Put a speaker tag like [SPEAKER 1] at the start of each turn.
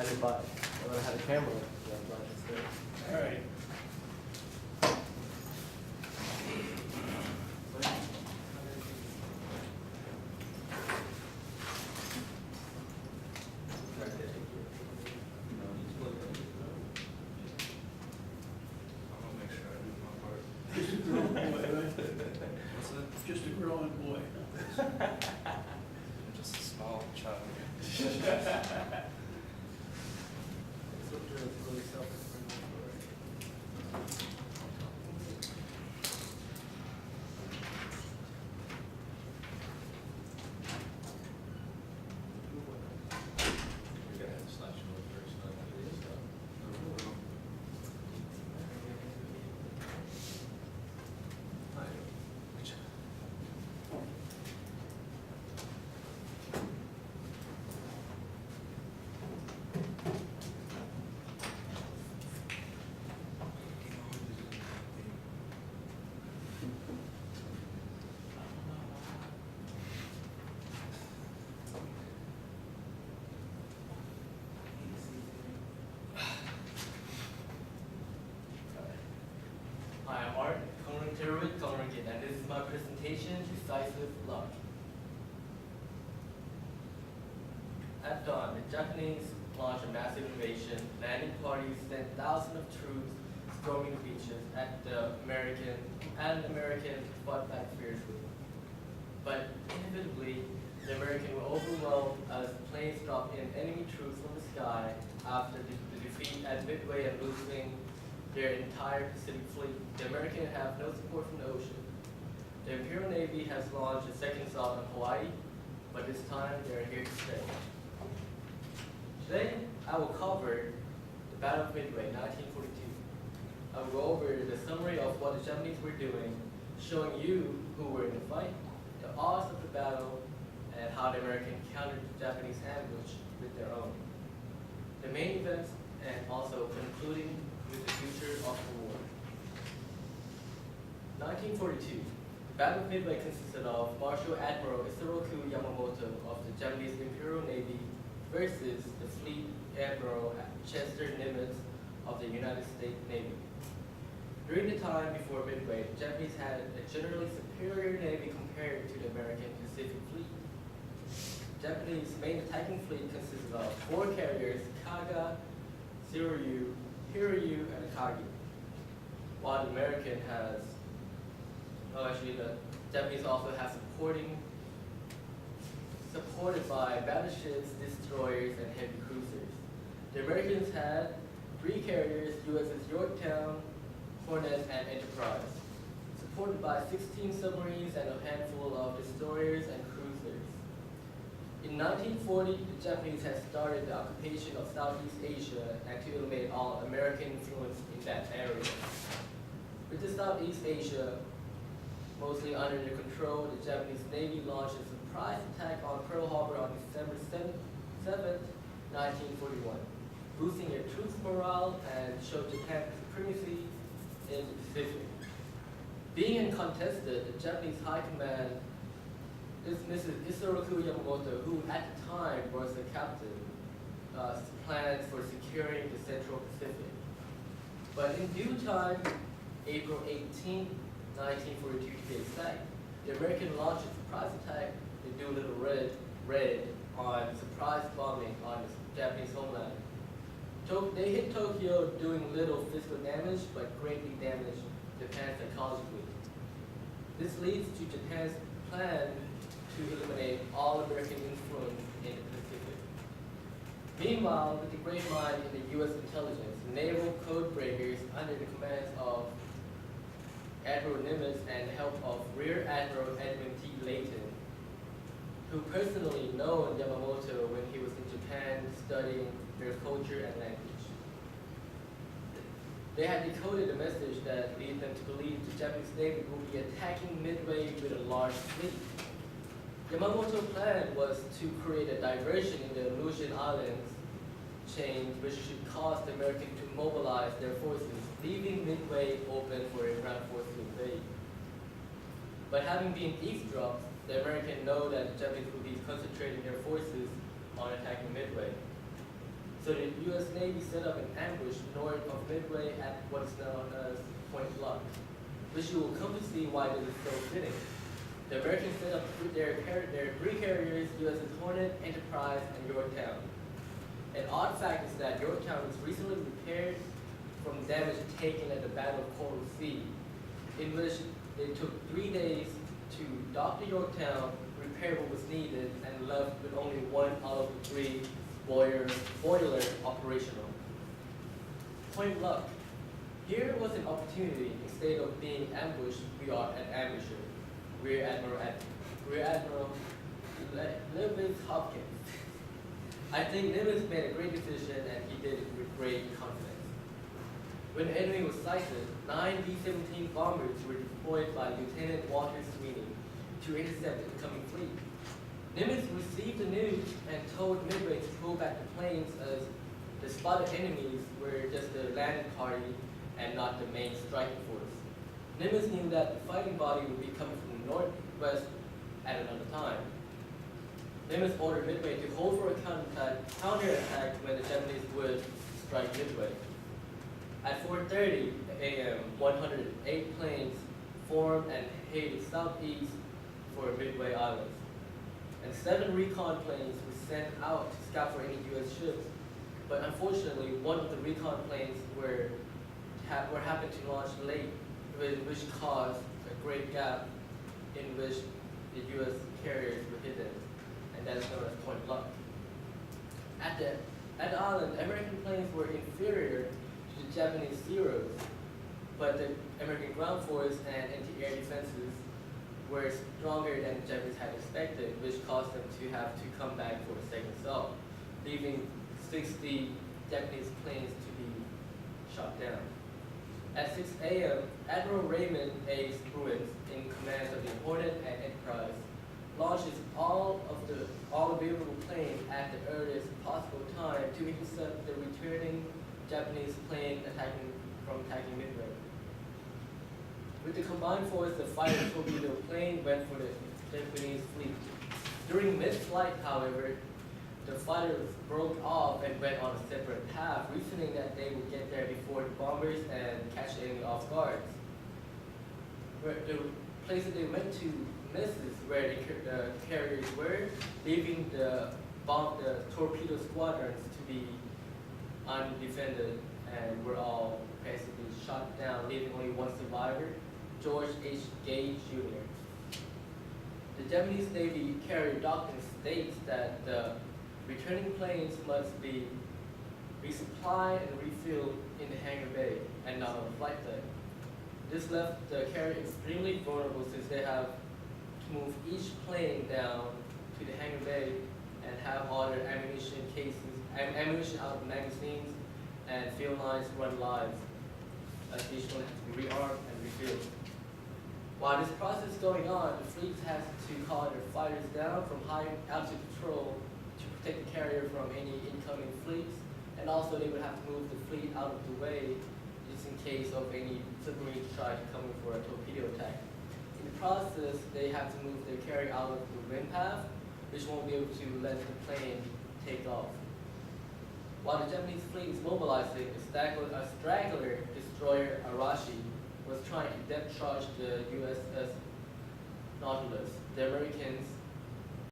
[SPEAKER 1] I didn't buy it. When I had a camera, yeah, I bought it instead.
[SPEAKER 2] All right. Just a growing boy, right? Just a growing boy.
[SPEAKER 3] Just a small child.
[SPEAKER 1] It's really self-explanatory.
[SPEAKER 3] You're gonna have to slash your first, not gonna do stuff.
[SPEAKER 1] Hi, I'm Art, Kongruengkit, and this is my presentation, Decisive Luck. At dawn, the Japanese launched a massive invasion. Landing parties sent thousands of troops storming the beaches at the American fought back fiercely. But inevitably, the Americans were overwhelmed as planes dropped in enemy troops from the sky after the defeat at Midway and losing their entire Pacific fleet. The Americans have no support from the ocean. The Imperial Navy has launched a second assault on Hawaii, but this time they are here to stay. Today, I will cover the Battle of Midway, 1942. I will go over the summary of what the Japanese were doing, showing you who were in the fight, the odds of the battle, and how the Americans countered the Japanese ambush with their own. The main events, and also concluding with the future of the war. 1942. The Battle of Midway consisted of Marshal Admiral Isoroku Yamamoto of the Japanese Imperial Navy versus the Fleet Admiral Chester Nimitz of the United States Navy. During the time before Midway, the Japanese had a generally superior navy compared to the American Pacific Fleet. The Japanese main attacking fleet consisted of 4 carriers, Kaga, Tsuryu, Hiryu, and Akagi. While the American has, the Japanese also have supported by battleships, destroyers, and heavy cruisers. The Americans had 3 carriers, USS Yorktown, Hornet, and Enterprise, supported by 16 submarines and a handful of destroyers and cruisers. In 1940, the Japanese had started the occupation of Southeast Asia and to eliminate all American influence in that area. With the Southeast Asia mostly under their control, the Japanese Navy launched a surprise attack on Pearl Harbor on December 7th, 1941, boosting their troops' morale and showed Japan's supremacy in the Pacific. Being uncontested, the Japanese High Command dismissed Isoroku Yamamoto, who at the time was the captain, plans for securing the Central Pacific. But in due time, April 18, 1942 to be exact, the American launched a surprise attack, the Doolittle Red, on surprise bombing on the Japanese homeland. They hit Tokyo doing little physical damage, but greatly damaged Japan psychologically. This leads to Japan's plan to eliminate all American influence in the Pacific. Meanwhile, with the great mind in the U.S. intelligence, naval code breakers under the commands of Admiral Nimitz and the help of Rear Admiral Edwin T. Layton, who personally known Yamamoto when he was in Japan studying their culture and language. They had decoded a message that led them to believe the Japanese Navy would be attacking Midway with a large fleet. Yamamoto's plan was to create a diversion in the Aleutian Islands chain, which should cause the Americans to mobilize their forces, leaving Midway open for a ground force to invade. But having been eavesdropped, the Americans know that the Japanese would be concentrating their forces on attacking Midway. So the U.S. Navy set up an ambush north of Midway at what is known as Point Bluff, which you will come to see why this is so fitting. The Americans set up their three carriers, USS Hornet, Enterprise, and Yorktown. An odd fact is that Yorktown was recently repaired from damage taken at the Battle of Coral Sea, in which it took 3 days to dock the Yorktown, repair what was needed, and left with only one out of the three boilers operational. Point Bluff. Here was an opportunity. Instead of being ambushed, we are an ambusher. Rear Admiral Lewis Hopkins. I think Nimitz made a great decision, and he did it with great confidence. When the enemy was sighted, 9 B-17 bombers were deployed by Lieutenant Walter Sweeney to intercept the incoming fleet. Nimitz received the news and told Midway to pull back the planes, as the spotted enemies were just the landing party and not the main striking force. Nimitz knew that the fighting body would be coming from the northwest at another time. Nimitz ordered Midway to hold for a counterattack when the Japanese would strike Midway. At 4:30 a.m., 108 planes formed and headed southeast for Midway Islands. And 7 recon planes were sent out to scout for any U.S. ships. But unfortunately, one of the recon planes happened to launch late, which caused a great gap in which the U.S. carriers were hidden, and that is known as Point Bluff. At the island, American planes were inferior to the Japanese Zeros, but the American ground force and anti-air defenses were stronger than the Japanese had expected, which caused them to have to come back for a second assault, leaving 60 Japanese planes to be shot down. At 6 a.m., Admiral Raymond A. Spruance, in command of the Hornet and Enterprise, launches all available planes at the earliest possible time to intercept the returning Japanese plane attacking Midway. With the combined force, the fighter torpedo plane went for the Japanese fleet. During mid-flight, however, the fighters broke off and went on a separate path, reasoning that they would get there before the bombers and catch the enemy off guard. The places they went to misses where the carriers were, leaving the torpedo squadrons to be undefended, and were all basically shot down, leaving only one survivor, George H. Gage Jr. The Japanese Navy carrier doctrine states that the returning planes must be resupplied and refilled in the hangar bay and not on the flight deck. This left the carrier extremely vulnerable, since they have to move each plane down to the hangar bay and have all their ammunition out of magazines, and field lines run live, as each one has to be rearmed and refilled. While this process is going on, the fleet has to call their fighters down from high altitude patrol to protect the carrier from any incoming fleets, and also they would have to move the fleet out of the way just in case of any submarine strike coming for a torpedo attack. In the process, they have to move their carrier out of the wind path, which won't be able to let the plane take off. While the Japanese fleet is mobilizing, a straggler destroyer Arashi was trying to depth charge the USS Nautilus. The Americans